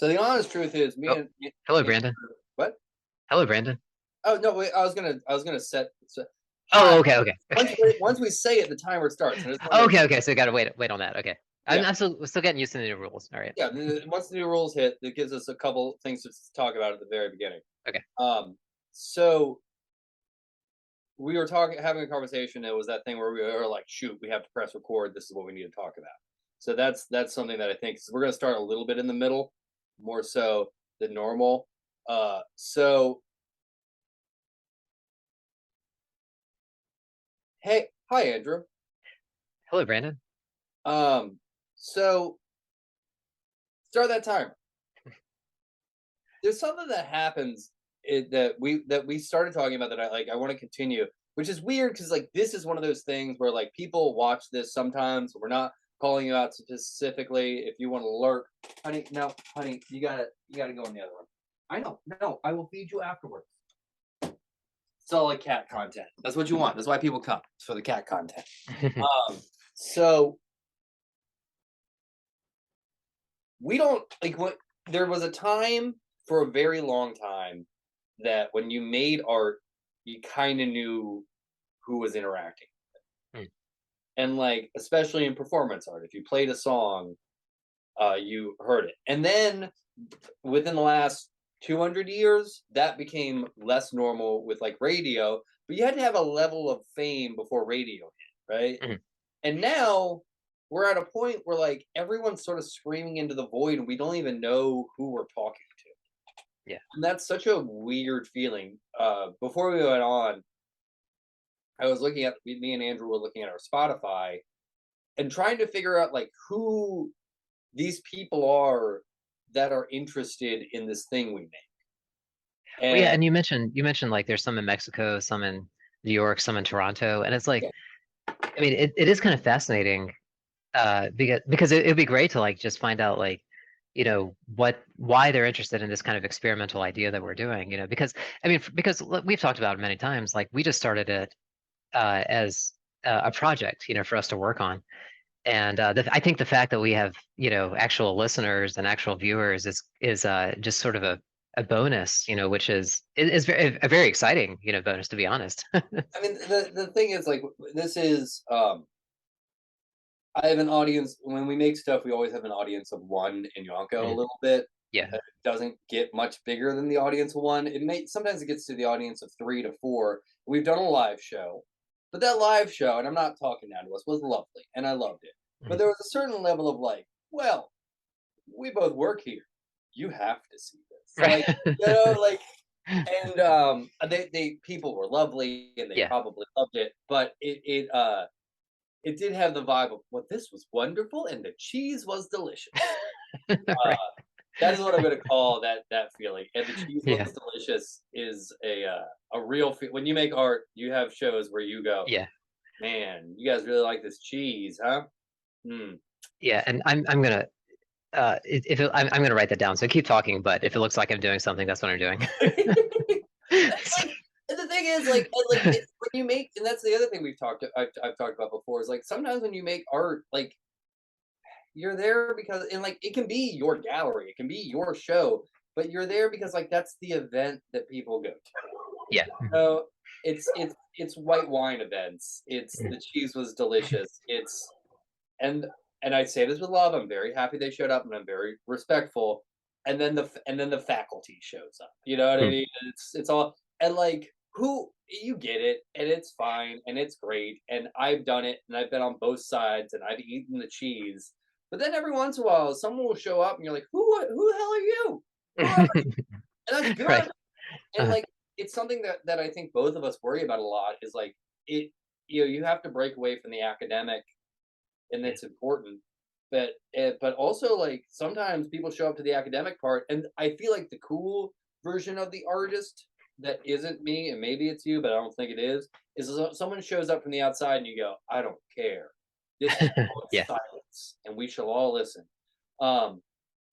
So the honest truth is, me Oh, and hello, me, Brandon. what? Hello, Brandon. Oh no, wait, I was gonna set. Hi. Oh, okay, okay, Once okay. once we say it, the timer starts. And I just want to make Okay, sure. okay. So you gotta wait on that. Okay. Yeah, I'm still getting used to the new rules. All right. yeah. Once the new rules hit, it gives us a couple things to talk about at the very beginning. Okay. So we were having a conversation. It was that thing where we were like, shoot, we have to press record. This is what we need to talk about. So that's something that I think we're going to start a little bit in the middle, more so than normal. So hey, hi Andrew. Hello, Brandon. Um, so start that timer. There's something that happens that we started talking about that I like. I want to continue, which is weird because like this is one of those things where like people watch this sometimes. We're not calling you out specifically. If you want to lurk, honey, no, honey, you gotta go in the other room. I know, no, I will feed you afterwards. It's all like cat content. That's what you want. That's why people come. It's for the cat content. Um, so we don't like what there was a time for a very long time that when you made art, you kind of knew who was interacting. Hmm. And like, especially in performance art, if you played a song, you heard it. And then within the last 200 years, that became less normal with like radio, but you had to have a level of fame before radio hit, right? Mhm. And now we're at a point where like everyone's sort of screaming into the void and we don't even know who we're talking to. Yeah. And that's such a weird feeling. Before we went on, I was looking at me and Andrew were looking at our Spotify and trying to figure out like who these people are that are interested in this thing we make. Well, yeah, And and you mentioned like there's some in Mexico, some in New York, some in Toronto, and it's like, yeah, I mean, it is kind of fascinating, because it'd be great to like just find out like, why they're interested in this kind of experimental idea that we're doing, because I mean, because we've talked about it many times, like we just started it as a project, for us to work on. And I think the fact that we have, actual listeners and actual viewers is just sort of a bonus, which is a very exciting, bonus, to be honest. I mean the thing is like this is I have an audience when we make stuff. We always have an audience of one in Yonko a Mm. little bit. Yeah, It doesn't get much bigger than the audience of one. It may sometimes it gets to the audience of 3 to 4. We've done a live show, but that live show, and I'm not talking down to us, was lovely, and I loved it. But mm, there was a certain level of like, well, we both work here. You have to see this, right. like, and they people were lovely and they Yeah, probably loved it, but it did have the vibe of, well, this was wonderful and the cheese was delicious. Uh, right. that is what I'm gonna call that feeling. And the cheese was Yeah, delicious is a real when you make art, you have shows where you go, yeah, man, you guys really like this cheese, huh? Hmm. yeah. And I'm gonna I'm gonna write that down. So keep talking, but if it looks like I'm doing something, that's what I'm doing. It's like, and the thing is, like it's when you make, and that's the other thing I've talked about before is like sometimes when you make art, like you're there because, and like it can be your gallery, it can be your show, but you're there because like that's the event that people go to. Yeah. So it's white wine events. It's Mhm. the cheese was delicious. And and I say this with love. I'm very happy they showed up, and I'm very respectful. And then the faculty shows up. You know what I Mm. mean? It's all, and like who you get it, and it's fine, and it's great. And I've done it, and I've been on both sides, and I've eaten the cheese. But then every once in a while, someone will show up, and you're like, who the hell are you? Who are you? And that's good. Right. And like it's something that I think both of us worry about a lot is like it you have to break away from the academic, and Yeah. it's important. But also like sometimes people show up to the academic part, and I feel like the cool version of the artist that isn't me, and maybe it's you, but I don't think it is someone shows up from the outside and you go, I don't care. This is called Yeah. silence, and we shall all listen. Um,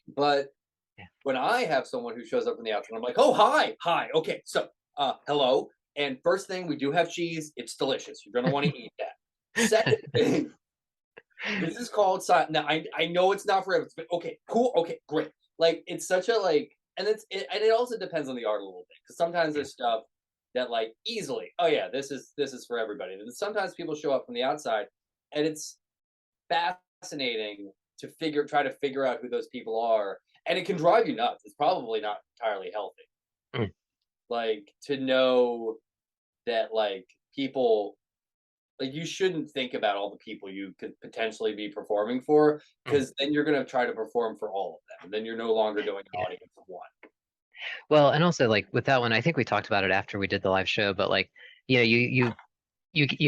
but Yeah. when I have someone who shows up from the outside, I'm like, oh, hi, okay, so hello. And first thing, we do have cheese. It's delicious. You're gonna want to eat that. Second thing, this is called silence. Now I know it's not for everyone, but okay, cool, okay, great. like it's such a like, and it also depends on the art a little bit because sometimes Yeah. there's stuff that like easily, oh yeah, this is for everybody. And sometimes people show up from the outside, and it's fascinating to try to figure out who those people are, and it can drive you nuts. It's probably not entirely healthy, Mm, like to know that like people like you shouldn't think about all the people you could potentially be performing for mm. because then you're going to try to perform for all of them and then you're no longer doing an Yeah. audience of one. Well, and also like with that one, I think we talked about it after we did the live show, but like, you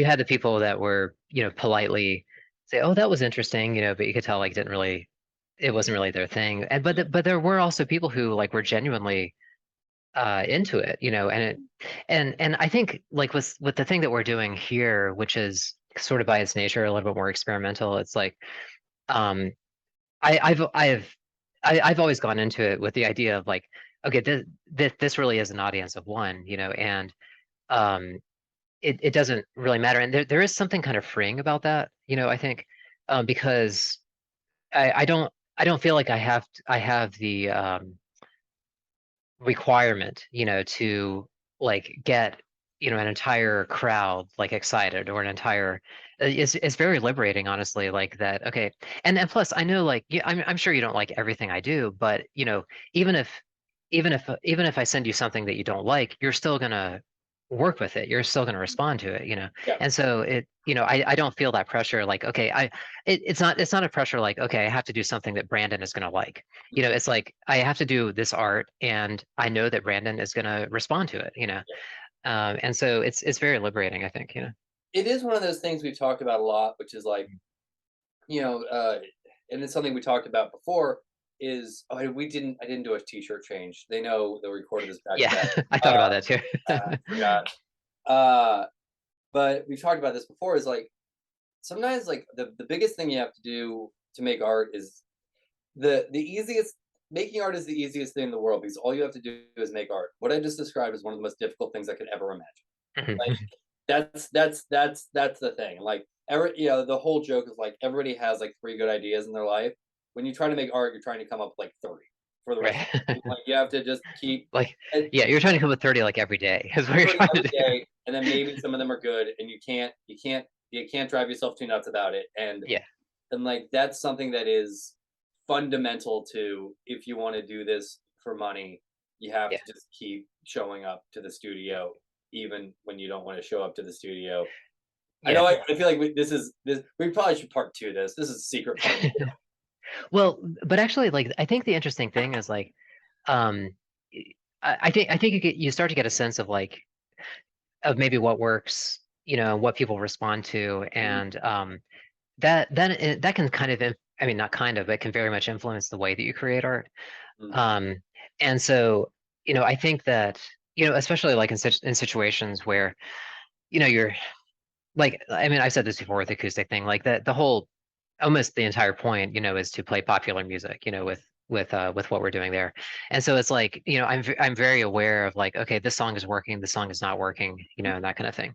had the people that were, politely say, "Oh, that was interesting," but you could tell like it wasn't really their thing. And Yeah. but there were also people who like were genuinely into it, and I think like with the thing that we're doing here, which is sort of by its nature a little bit more experimental, it's like um I, I've I've I've always gone into it with the idea of like, okay, this really is an audience of one, and um it doesn't really matter. And there is something kind of freeing about that, I think, because I don't feel like I have the requirement, to like get, an entire crowd like excited or an entire it's very liberating, honestly, like that. Okay. And plus I know like yeah, I'm sure you don't like everything I do, but even if even if I send you something that you don't like, you're still gonna work with it. You're still gonna respond to it. Yeah. And so I don't feel that pressure like, okay, it's not a pressure like, okay, I have to do something that Brandon is gonna like. It's like I have to do this art, and I know that Brandon is going to respond to it, Yeah. and so it's very liberating, I think. It is one of those things we've talked about a lot, which is like, you know, and it's something we talked about before is oh, I didn't do a t-shirt change. They know they recorded this back to Yeah, back. I thought Uh, about that too. I forgot. Uh, but we've talked about this before is like sometimes like the biggest thing you have to do to make art is the easiest making art is the easiest thing in the world because all you have to do is make art. What I just described is one of the most difficult things I could ever imagine. Like that's the thing. Like the whole joke is like everybody has like three good ideas in their life. When you try to make art, you're trying to come up with like 30 for the rest of Right. it. Like you have to just keep Like, and yeah, you're trying to come with 30 like every day is what you're 30 trying to every do. day, and then maybe some of them are good, and you can't drive yourself too nuts about it. Yeah, And like that's something that is fundamental to if you want to do this for money, you have yeah, to just keep showing up to the studio even when you don't want to show up to the studio. I yeah. know I feel like this we probably should part two this. This is a secret part. Well, but actually, like, I think the interesting thing is like, um, I think you start to get a sense of like of maybe what works, what people respond to, Mhm, and that can kind of I mean, not kind of, but can very much influence the way that you create art. mhm, um and so I think that especially like in situations where you're like, I mean, I've said this before with the acoustic thing, like the whole almost the entire point, is to play popular music, with what we're doing there. And so it's like, I'm very aware of like, okay, this song is working, this song is not working, and that kind of thing.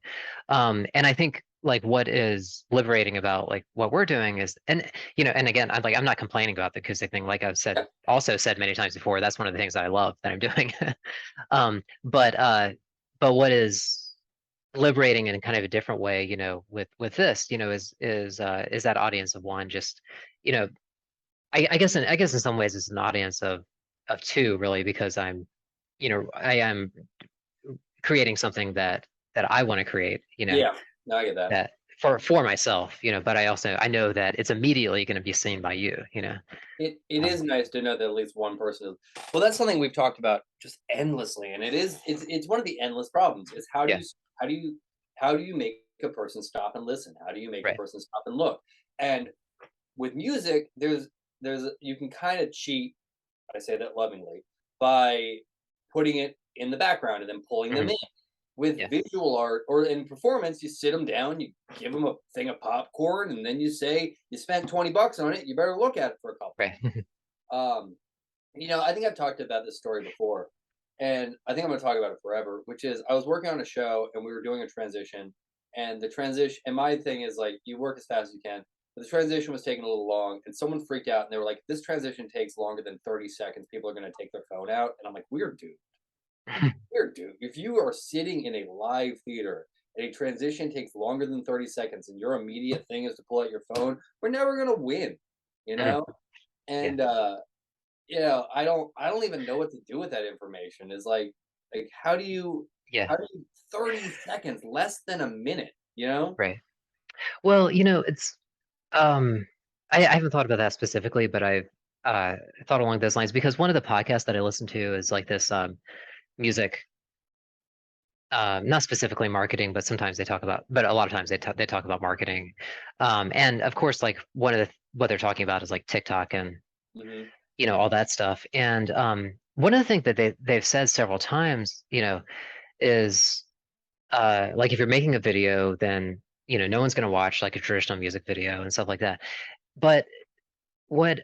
And I think like what is liberating about like what we're doing is, and and again, I'm not complaining about the acoustic thing. Like I've yeah, also said many times before, that's one of the things that I love that I'm doing. But what is liberating in kind of a different way, with this, is that audience of one. Just, you know, I guess in some ways it's an audience of two, really, because I am creating something that I want to create, yeah. No, I get that. that for myself, but I know that it's immediately going to be seen by you. It Um, is nice to know that at least one person is well, that's something we've talked about just endlessly, and it's one of the endless problems is yeah, how do you how do you make a person stop and listen? How do you make a right. person stop and look? And with music, you can kind of cheat, I say that lovingly, by putting it in the background and then pulling them Mhm. in. With Yeah, visual art or in performance, you sit them down, you give them a thing of popcorn, and then you say you spent 20 bucks on it. You better look at it for a couple. right. Um, I think I've talked about this story before, and I think I'm going to talk about it forever. Which is, I was working on a show and we were doing a transition, and the transition, and my thing is like, you work as fast as you can. but the transition was taking a little long, and someone freaked out and they were like, "This transition takes longer than 30 seconds. People are going to take their phone out." And I'm like, "Weird, dude. Weird, dude. If you are sitting in a live theater and a transition takes longer than 30 seconds and your immediate thing is to pull out your phone, we're never going to win, you Mhm. know?" Yeah, And I don't even know what to do with that information. Is like yeah, how do you 30 seconds, less than a minute, you know? right. Well, it's um, I haven't thought about that specifically, but I've thought along those lines because one of the podcasts that I listen to is like this music, not specifically marketing, but sometimes they talk about, but a lot of times they talk about marketing, and of course, like one of the what they're talking about is like TikTok and Mhm. all that stuff. And one of the things that they've said several times, is like if you're making a video, then no one's going to watch like a traditional music video and stuff like that. But what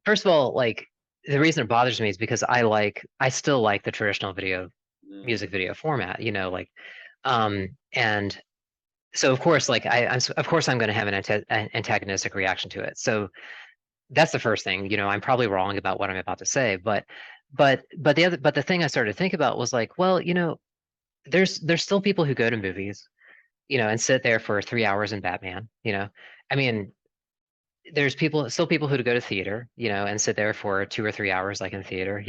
first of all, like the reason it bothers me is because I still like the traditional Mhm. music video format, and so of course like of course I'm going to have an antagonistic reaction to it. So that's the first thing. I'm probably wrong about what I'm about to say, but the thing I started to think about was like, well, there's still people who go to movies, and sit there for 3 hours in Batman. I mean, there's still people who go to theater, and sit there for 2 or 3 hours, like in theater.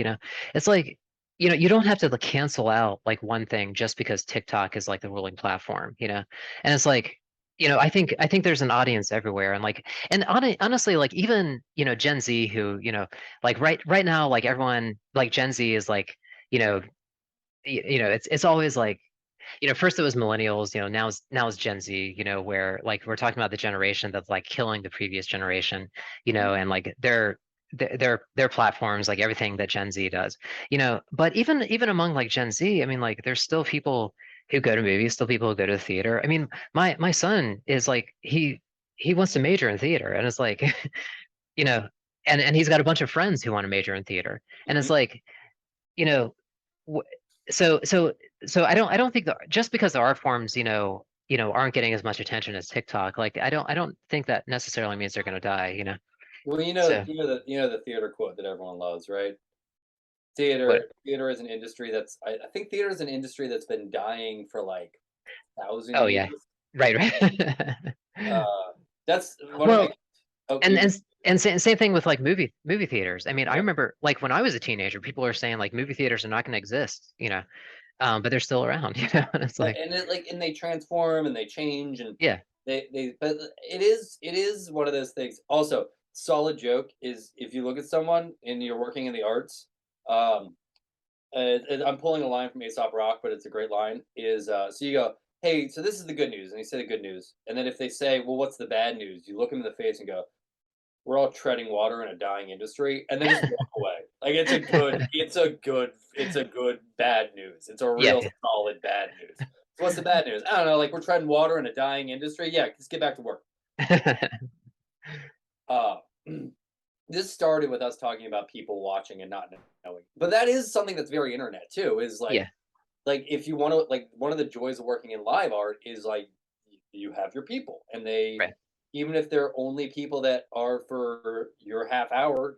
It's like, you don't have to like, cancel out like one thing just because TikTok is like the ruling platform. And it's like, I think there's an audience everywhere, and like, and honestly, like even Gen Z, who like right now, like everyone like Gen Z is like, you know, it's always like, first it was millennials, now it's Gen Z, where like we're talking about the generation that's like killing the previous generation, Mhm. and like their platforms, like everything that Gen Z does, but even among like Gen Z, I mean, like there's still people who go to movies, still people who go to the theater. I mean, my son is like he wants to major in theater, and it's like, you know, and he's got a bunch of friends who want to major in theater, and it's Mhm. like, you know, w- so so so I don't think that just because the art forms aren't getting as much attention as TikTok, like I don't think that necessarily means they're going to die. Well, So you know the theater quote that everyone loves, right? what? Theater is an industry I think theater is an industry that's been dying for like 1,000 Oh years. yeah, right, right. Uh, that's one of my Well, oh, and you and and same thing with like movie theaters. I mean, I yeah. remember like when I was a teenager, people were saying like movie theaters are not going to exist, but they're still around, and it's like, And it like and they transform and they change and yeah, they but it is one of those things. Also, solid joke is if you look at someone and you're working in the arts, um, I'm pulling a line from Aesop Rock, but it's a great line. So you go, hey, so this is the good news, and you say the good news, and then if they say, well, what's the bad news? You look them in the face and go, we're all treading water in a dying industry, and then just walk away. Like it's a good bad news. It's a real yeah, solid bad news. So what's the bad news? I don't know. Like we're treading water in a dying industry. Yeah, let's get back to work. Uh, this started with us talking about people watching and not knowing, but that is something that's very internet too. Is yeah, like if you want to like one of the joys of working in live art is like you have your people and they right, even if they're only people that are for your hour,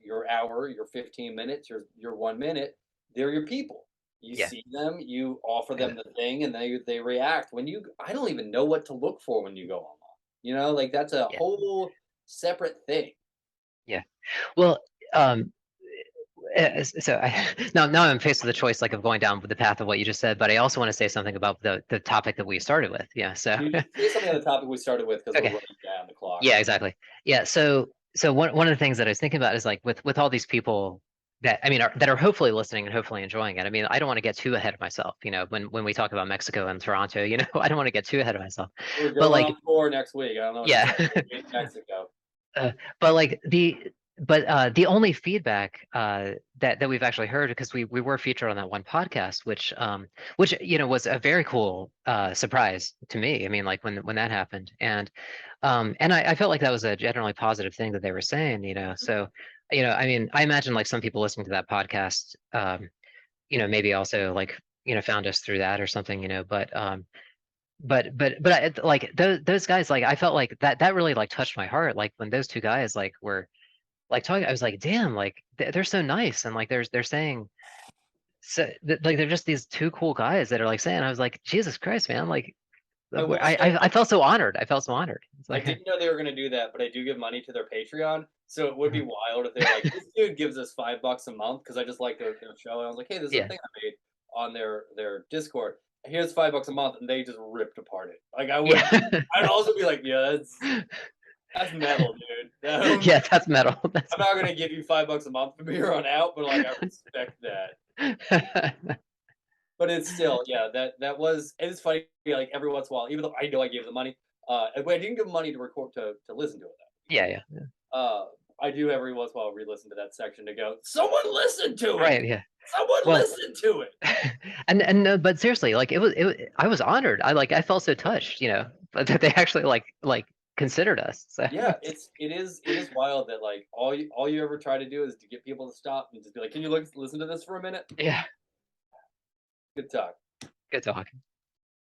your 15 minutes, your 1 minute, they're your people. You yeah, see them, you offer yeah, them the thing, and they react. When you I don't even know what to look for when you go online. Like that's a yeah, whole separate thing. yeah. Well, um, so now I'm faced with the choice like of going down the path of what you just said, but I also want to say something about the topic that we started with. Yeah. So You say something on the topic we started with because we're okay. running down the clock. Yeah, exactly. Yeah. So one of the things that I was thinking about is like with all these people that I mean that are hopefully listening and hopefully enjoying it. I mean, I don't want to get too ahead of myself. When we talk about Mexico and Toronto, I don't want to get too ahead of myself. We're But going like, on tour next week. I don't know what to yeah. tell you. In Mexico. Uh, but like the only feedback that we've actually heard, because we were featured on that one podcast, which was a very cool surprise to me. I mean, like when that happened, and I felt like that was a generally positive thing that they were saying. So I mean, I imagine like some people listening to that podcast, maybe also like found us through that or something. But like those guys, like I felt like that really like touched my heart. Like when those two guys like were like talking, I was like, damn, like they're so nice, and like they're saying so like they're just these two cool guys that are like saying. I was like, Jesus Christ, man, like I will say, I felt so honored. I felt so honored. It's I like, didn't know they were going to do that, but I do give money to their Patreon. So it would be wild if they're like, this dude gives us $5 a month because I just like their show. And I was like, hey, this is a yeah, thing I made on their Discord. Here's $5 a month, and they just ripped apart it. Like I would, yeah, I'd also be like, yeah, that's metal, dude. yeah. That's metal. That's I'm not gonna give you $5 a month from here on out, but like I respect that. But it's still, yeah, that was it's funny, like every once in a while, even though I know I gave the money, but I didn't give them money to record to listen to it yeah, yeah. though. I do every once in a while re-listen to that section to go, someone listen to it! Right, yeah. Someone Well, listen to it! and no, but seriously, like I was honored. I felt so touched, but that they actually like considered us. So Yeah, it is wild that like all you ever try to do is to get people to stop and just be like, can you listen to this for a minute? yeah, Good talk. good talk.